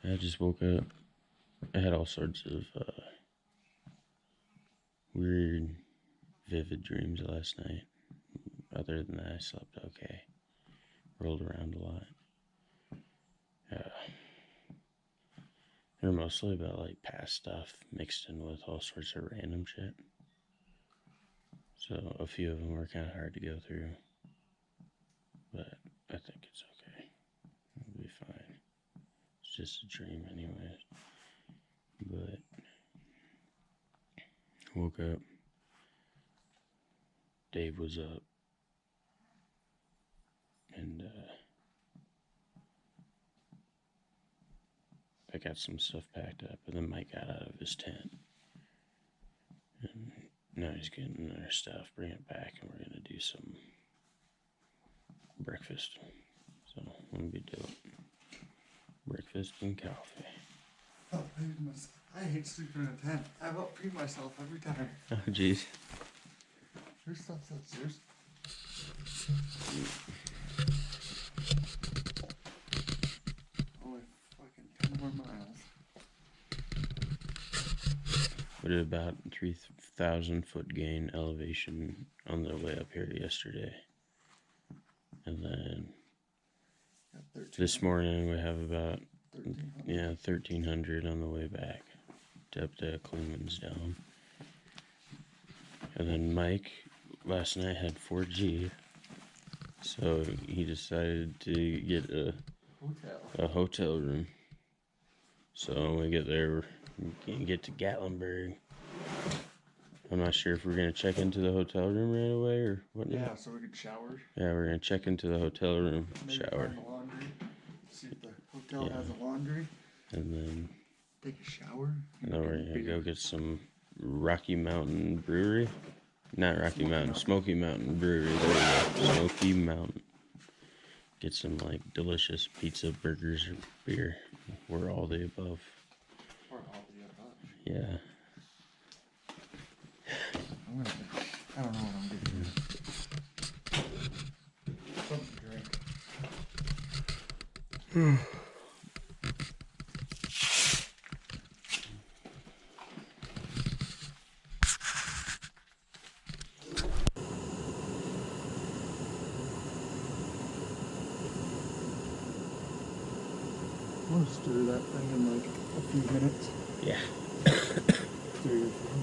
I just woke up. I had all sorts of weird, vivid dreams last night. Other than that, I slept okay. Rolled around a lot. They're mostly about like past stuff mixed in with all sorts of random shit. So a few of them were kind of hard to go through. But I think it's okay. It'll be fine. It's just a dream anyways. But woke up. Dave was up. And I got some stuff packed up, and then Mike got out of his tent. And now he's getting our stuff, bring it back, and we're going to do some breakfast. So I'm going to be doing breakfast and coffee. I hate sleeping in a tent. I about pee myself every time. Oh, jeez. Your stuff's upstairs. Only fucking 10 more miles. We did about 3,000 foot gain elevation on the way up here yesterday. And then this morning we have about 1,300 on the way back up to Clemens down. And then Mike last night had 4G, so he decided to get a hotel room. So when we get there, we can get to Gatlinburg. I'm not sure if we're going to check into the hotel room right away or whatnot. Yeah, so we could shower. Yeah, we're going to check into the hotel room, Maybe shower. find the laundry. See if the hotel has a laundry. And then take a shower. And then we're going to go get some Rocky Mountain Brewery. Not Rocky Mountain, Smoky Mountain Brewery. There we go. Smoky Mountain. Get some like delicious pizza, burgers, or beer. We're all the above. Or all the above. Yeah. I don't know what I'm getting. Something to drink. We'll stir that thing in like a few minutes. Yeah. Stir your thing.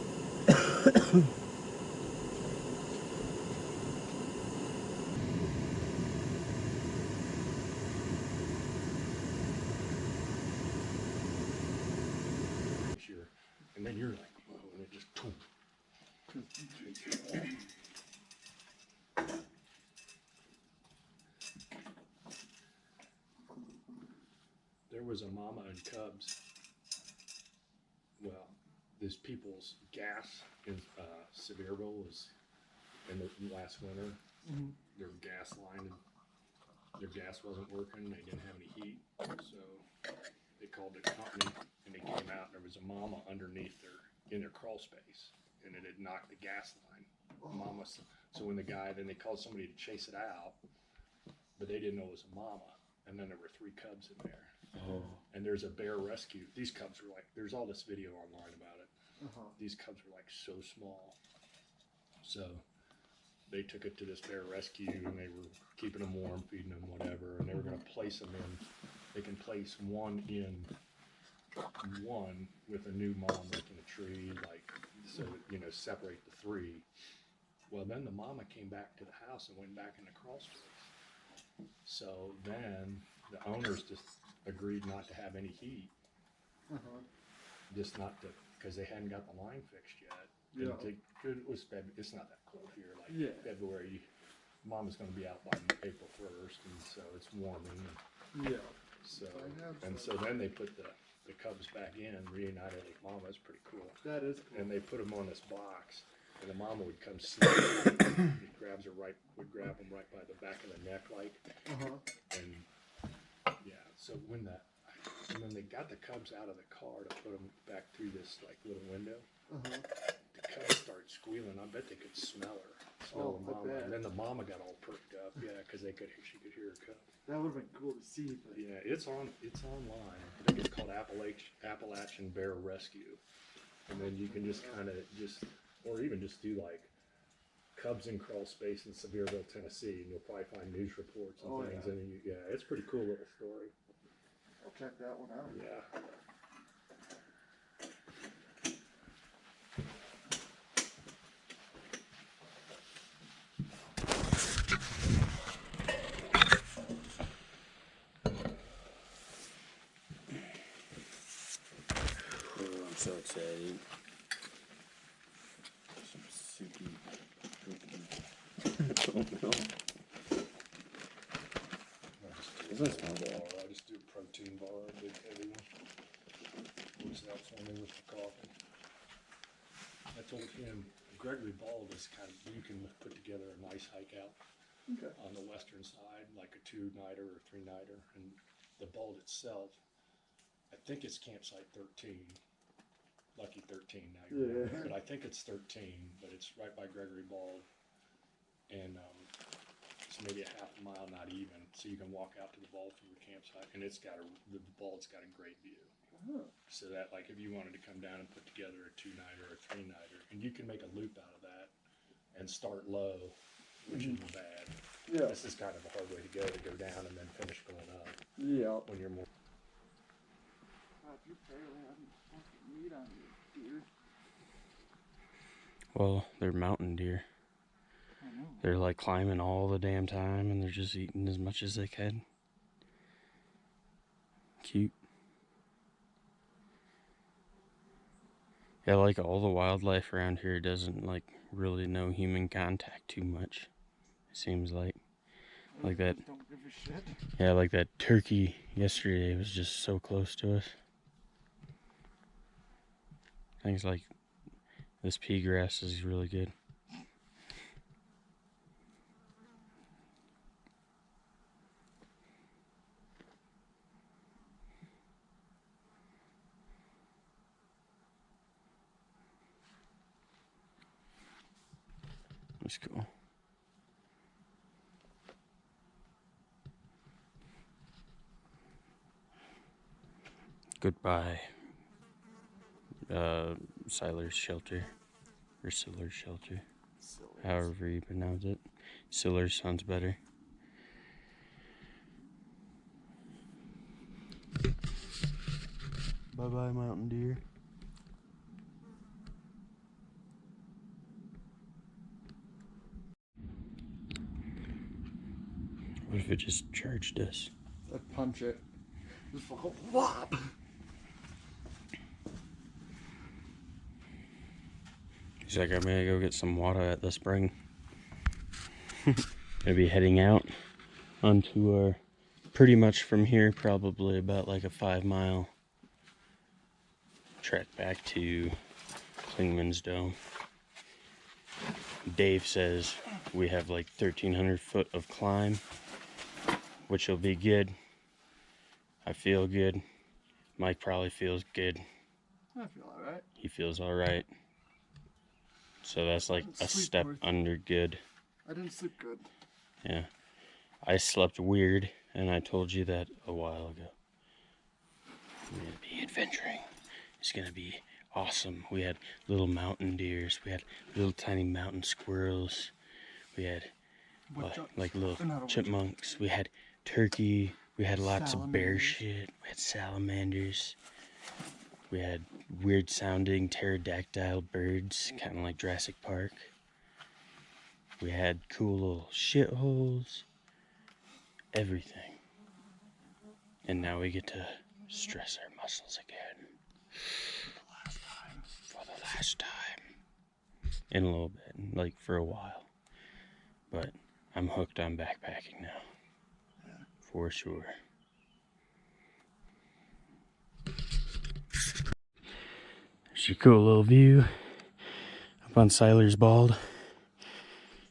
And then you're like, whoa, and it just toom. There was a mama and cubs. Well, this people's gas in Sevierville was in the last winter. Mm-hmm. Their gas line, their gas wasn't working. They didn't have any heat, so they called the company and they came out. And there was a mama underneath in their crawl space, and it had knocked the gas line. Mama, so when then they called somebody to chase it out, but they didn't know it was a mama. And then there were 3 cubs in there. Oh. And there's a bear rescue. These cubs were like, there's all this video online about it. These cubs were like so small. So they took it to this bear rescue and they were keeping them warm, feeding them whatever, and they were going to place them in. They can place one with a new mom like in a tree, like so separate the 3. Well, then the mama came back to the house and went back in the crawl space. So then the owners just agreed not to have any heat, just not to, because they hadn't got the line fixed yet. Yeah. It's not that cold here. Like February, Mama's going to be out by April 1st, and so it's warming. Yeah. So so then they put the cubs back in, reunited with Mama. It's pretty cool. That is cool. And they put them on this box, and the Mama would come sleep. He grab them right by the back of the neck, like. And yeah, so when they got the cubs out of the car to put them back through this like little window, the cubs started squealing. I bet they could smell her. tell the I mama. bet. And then the mama got all perked up, yeah, because she could hear her cub. That would have been cool to see, but Yeah, it's online. I think it's called Appalachian Bear Rescue. And then you can just or even just do like cubs in crawl space in Sevierville, Tennessee, and you'll probably find news reports and things. Yeah. And it's a pretty cool little story. I'll check that one out. Yeah. Oh, I'm so excited. Some soupy oatmeal. Doesn't smell bad. I just do a protein bar, a big heavy one. Always helps me with the coffee. I told him, Gregory Bald is you can put together a nice hike out on the western side, like a 2-nighter or 3-nighter. And the Bald itself, I think it's campsite 13. Lucky 13 now you're right. But I think it's 13, but it's right by Gregory Bald. And it's maybe a half a mile, not even. So you can walk out to the Bald from your campsite, and the Bald's got a great view. Oh. So that, like, if you wanted to come down and put together a 2-nighter or a 3-nighter, and you can make a loop out of that and start low, which isn't bad. Yeah. This is kind of a hard way to go down and then finish going up Yeah. when you're more. God, you barely have any fucking meat on you, deer. Well, they're mountain deer. I know. They're like climbing all the damn time and they're just eating as much as they can. Cute. Yeah, like all the wildlife around here doesn't like really know human contact too much. It seems like that. Don't give a shit. Yeah, like that turkey yesterday was just so close to us. Things like this pea grass is really good. That's cool. Goodbye, Siler's Shelter, or Siller's Shelter, however you pronounce it. Siller's sounds better. Bye-bye, mountain deer. What if it just charged us? I'd punch it. Just fucking whop! He's like, I'm gonna go get some water at the spring. Gonna be heading out onto our, pretty much from here, probably about like a 5-mile trek back to Klingman's Dome. Dave says we have like 1,300 foot of climb, which will be good. I feel good. Mike probably feels good. I feel alright. He feels alright. So that's like a step under good. I didn't sleep good. Yeah. I slept weird, and I told you that a while ago. We're gonna be adventuring. It's gonna be awesome. We had little mountain deers. We had little tiny mountain squirrels. We had like little chipmunks. We had turkey. We had lots of bear shit. We had salamanders. We had weird sounding pterodactyl birds, kind of like Jurassic Park. We had cool little shitholes. Everything. And now we get to stress our muscles again. For the last time. In a little bit, like for a while. But I'm hooked on backpacking now. Yeah. For sure. There's your cool little view up on Siler's Bald.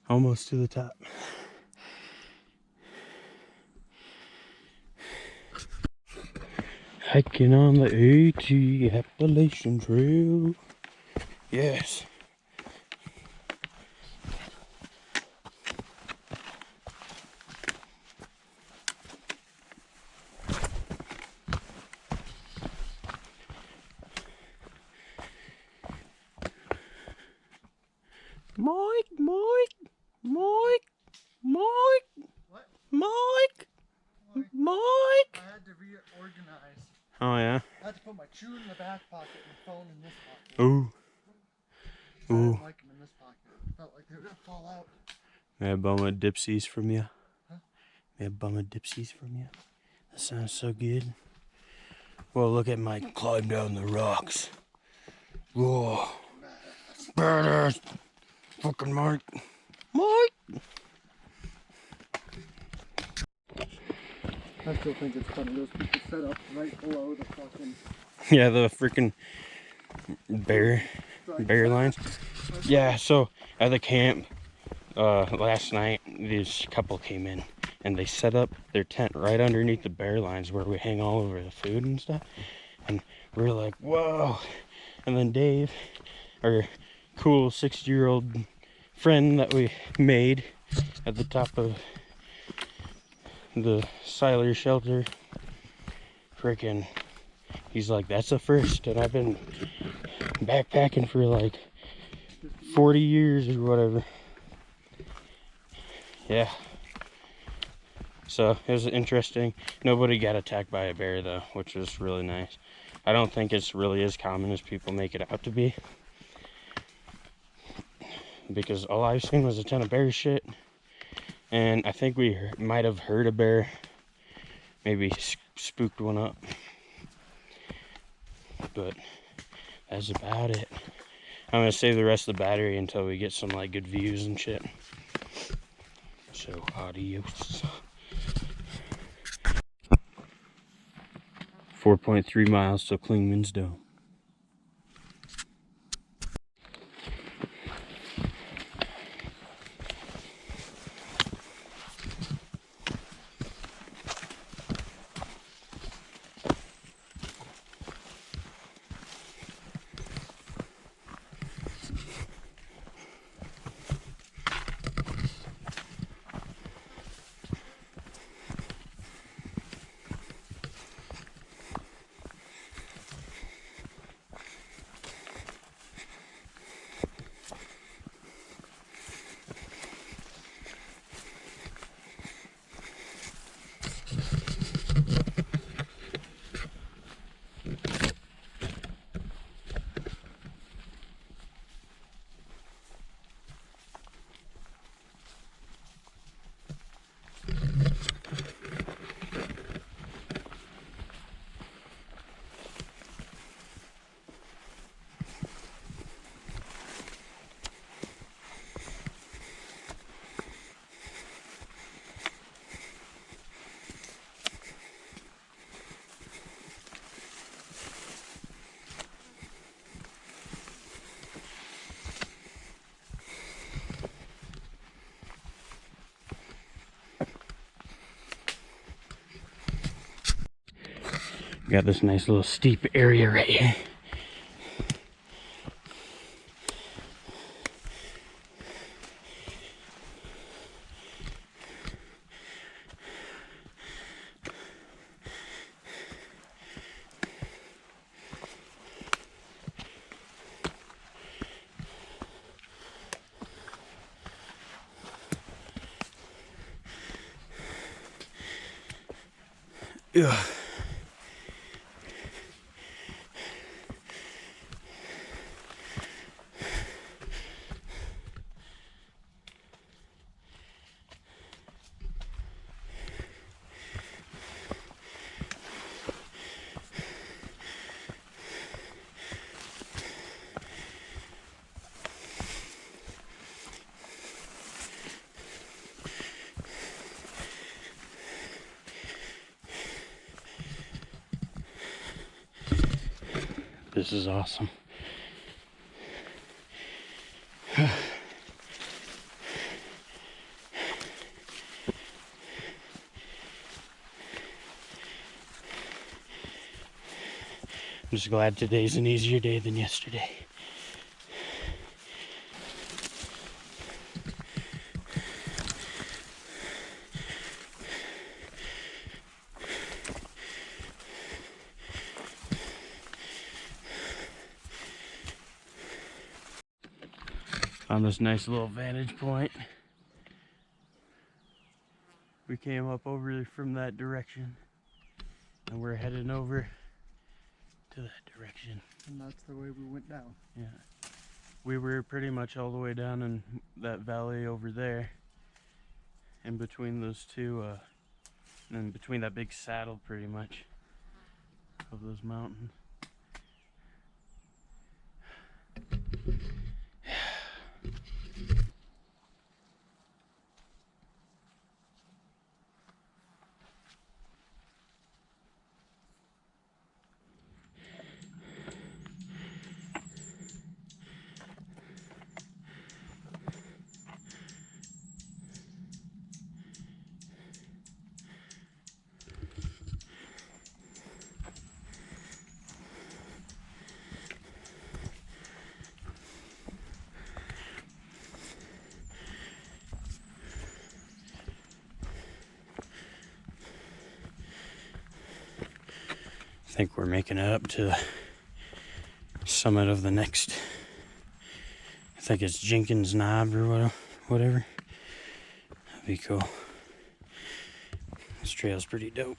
Almost to the top. Hiking on the AT Appalachian Trail. Yes. Mike, Mike, Mike, Mike, What? Mike, Like, Mike. I had to reorganize. Oh yeah. I had to put my shoe in the back pocket and the phone in this pocket. Ooh. I Ooh. didn't like them in this pocket. It felt like they were gonna fall out. May I bum a dipsies from you? Huh? May I bum a dipsies from you? That sounds so good. Well, look at Mike climb down the rocks. Whoa. Badass. Fucking Mike. Mike. I still think it's funny. Those people set up right below the fucking Yeah, the freaking bear lines. Yeah, so at the camp last night, this couple came in and they set up their tent right underneath the bear lines where we hang all over the food and stuff. And we were like, whoa. And then Dave, our cool 60-year-old friend that we made at the top of the Siler shelter, freaking, he's like, that's a first. And I've been backpacking for like 40 years or whatever. Yeah. So it was interesting. Nobody got attacked by a bear though, which was really nice. I don't think it's really as common as people make it out to be, because all I've seen was a ton of bear shit. And I think we might have heard a bear, maybe spooked one up, but that's about it. I'm gonna save the rest of the battery until we get some like good views and shit. So adios. 4.3 miles to Klingman's Dome. Got this nice little steep area right here. Ugh. This is awesome. I'm just glad today's an easier day than yesterday. Found this nice little vantage point. We came up over from that direction, and we're heading over to that direction. And that's the way we went down. Yeah. We were pretty much all the way down in that valley over there, in between those two, and in between that big saddle pretty much of those mountains. I think we're making it up to the summit of the next, I think it's Jenkins Knob or whatever. That'd be cool. This trail's pretty dope.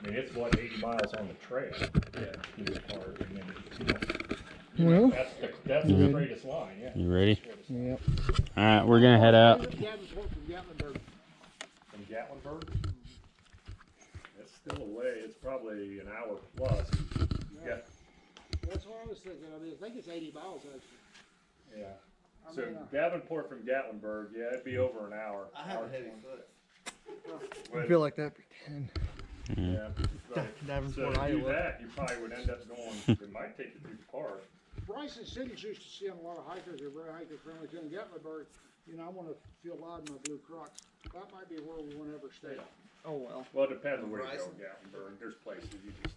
I mean, it's what, 80 miles on the trail. Yeah. This part, and then, Well, that's the straightest line, yeah. You ready? yep. Alright, we're gonna head out. From Gatlinburg? That's still away. It's probably an hour plus. Yeah. That's what I was thinking. I think it's 80 miles actually. Yeah. So Davenport from Gatlinburg, yeah, it'd be over an hour. I have a heavy foot. I feel like that'd be 10. Yeah. Right. So Davenport, to do Iowa. that, you probably would end up going, it might take you through the park. Bryson City's used to seeing a lot of hikers. They're very hiker friendly. In Gatlinburg, you know, I want to feel loud in my blue Crocs. That might be where we won't ever stay. Oh well. Well, it depends on where you go in Gatlinburg. There's places you just.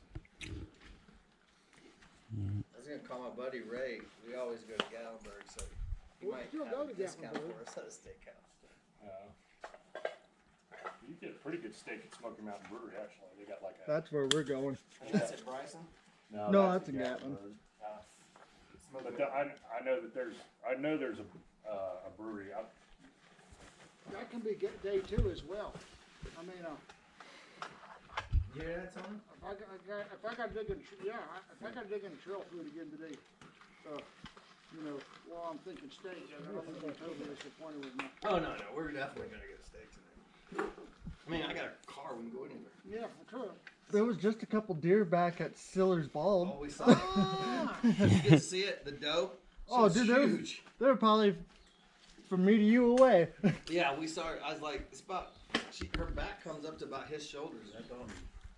I was gonna call my buddy Ray. We always go to Gatlinburg, so he We'll might still have go a to discount Gatlinburg. for us at a steakhouse. You get a pretty good steak at Smoky Mountain Brewery, actually. They got like a. That's where we're going. And that's at Bryson? No, that's in Gatlin. But I know that there's a brewery. That can be day 2 as well. I mean, You hear that, Tony? if I got digging, if I got digging trail food again today, you know, while I'm thinking steak, I don't think I'm totally disappointed with my. Oh, no, we're definitely gonna get a steak tonight. I mean, I got a car, we can go anywhere. Yeah, for sure. There was just a couple deer back at Siller's Bald. Oh, we saw it. Did you get to see it? The doe? Oh, It's dude, huge. they're probably from me to you away. Yeah, we saw her. I was like, it's about, her back comes up to about his shoulders. I thought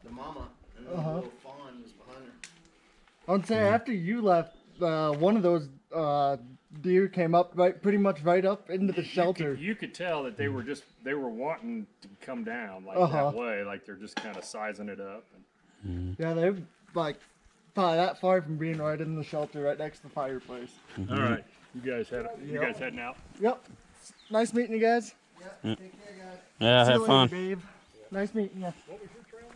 the mama and the little fawn was behind her. I'd say after you left, one of those deer came up pretty much right up into the shelter. You could tell that they were wanting to come down like that way, like they're just kind of sizing it up. Yeah, they're like probably that far from being right in the shelter, right next to the fireplace. All right, you guys heading out? Yep. Nice meeting you guys. Yeah, take care, guys. Yeah, See you have later, fun. babe. Nice meeting you. What was your trail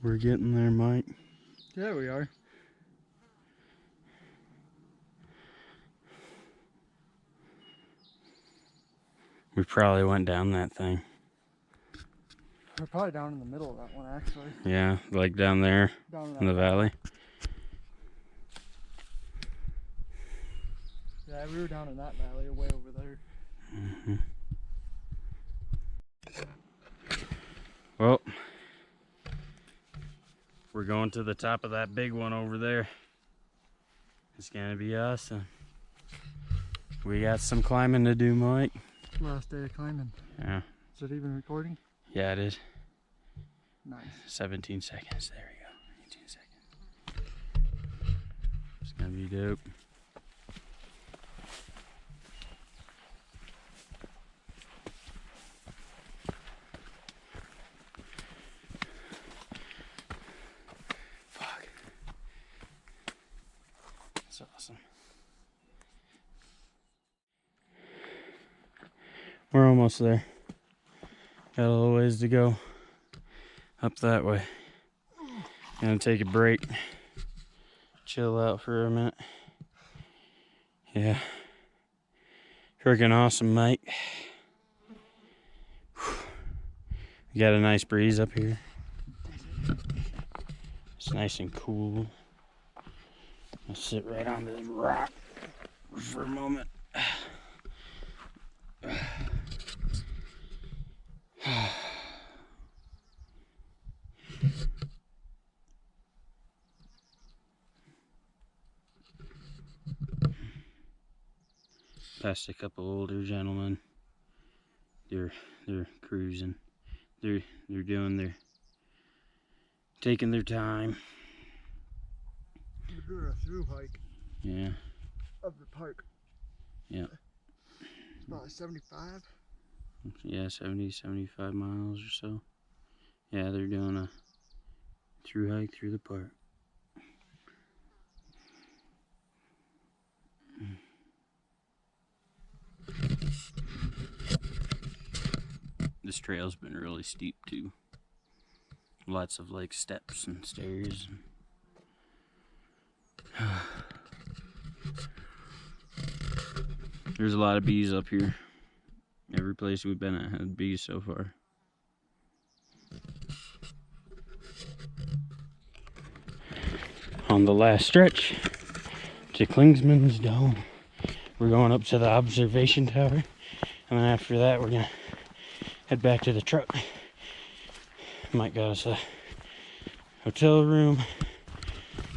We're getting there, Mike. Yeah, we are. We probably went down that thing. We're probably down in the middle of that one, actually. Yeah, like down there Down in the valley. Yeah, we were down in that valley, way over there. Mm-hmm. Well, we're going to the top of that big one over there. It's gonna be awesome. We got some climbing to do, Mike. Last day of climbing. Yeah. Is it even recording? Yeah, it is. Nice. 17 seconds. There we go. 18 seconds. It's gonna be dope. Fuck. That's awesome. We're almost there. Got a little ways to go up that way. Gonna take a break. Chill out for a minute. Yeah. Freaking awesome, mate. We got a nice breeze up here. It's nice and cool. I'll sit right on this rock for a moment. Past a couple older gentlemen. They're cruising. They're taking their time. We're doing a through hike Yeah. of the park. Yeah. It's about 75. Yeah, 70, 75 miles or so. Yeah, they're doing a through hike through the park. This trail's been really steep too. Lots of like steps and stairs. There's a lot of bees up here. Every place we've been at had bees so far. On the last stretch to Klingsman's Dome. We're going up to the observation tower, and then after that we're gonna head back to the truck. Mike got us a hotel room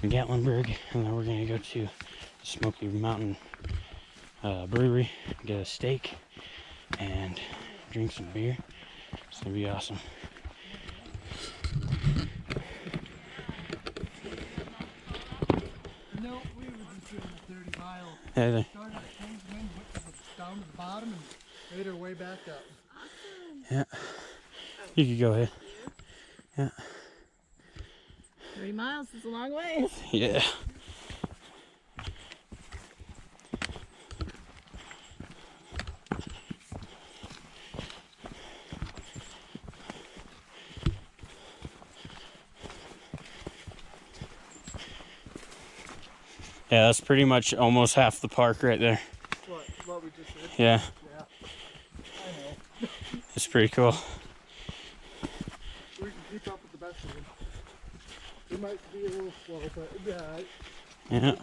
in Gatlinburg, and then we're gonna go to the Smoky Mountain brewery, get a steak, and drink some beer. It's gonna be awesome. No, we were just doing a 30 mile. Hey there. Started at Kingsman, went down to the bottom, and made our way back up. Yeah. You could go ahead. Yeah. 30 miles is a long way. Yeah. Yeah, that's pretty much almost half the park right there. What we just did? Yeah, Yeah. I know. it's pretty cool. We can keep up with the best of them. We might be a little slow, but it'll be alright. Yeah.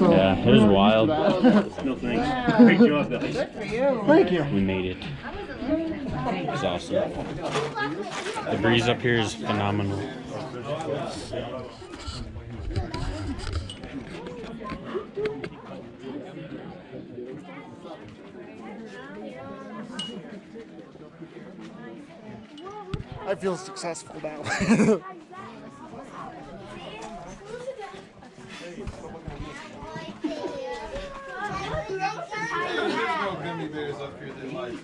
Yeah, it was wild. No thanks. Great job, guys. Thank you. We made it. It was awesome. The breeze up here is phenomenal. I feel successful now. bears up here than life.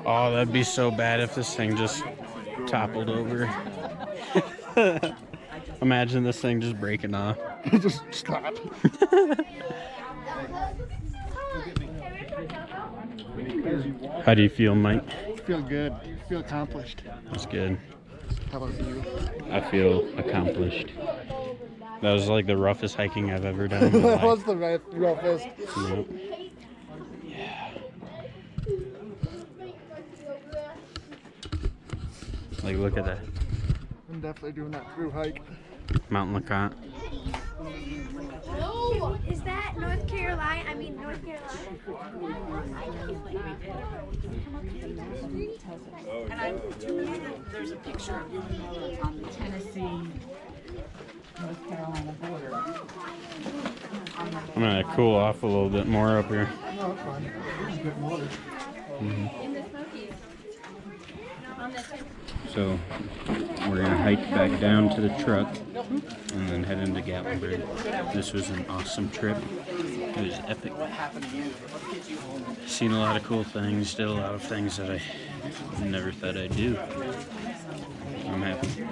Oh, that'd be so bad if this thing just toppled over. Imagine this thing just breaking off. Just stop. How do you feel, Mike? Feel good. Feel accomplished. That's good. How about you? I feel accomplished. That was like the roughest hiking I've ever done in my That was life. the roughest. Yep. Like, look at that. I'm definitely doing that through hike. Mount LeConte. Oh, is that North Carolina? I mean, North Carolina. And I there's a picture of you on the Tennessee, North Carolina border. I'm gonna cool off a little bit more up here. No, it's fine. This is good water. In the Smokies. On the So we're gonna hike back down to the truck and then head into Gatlinburg. This was an awesome trip. It was epic. Seen a lot of cool things, did a lot of things that I never thought I'd do. I'm happy.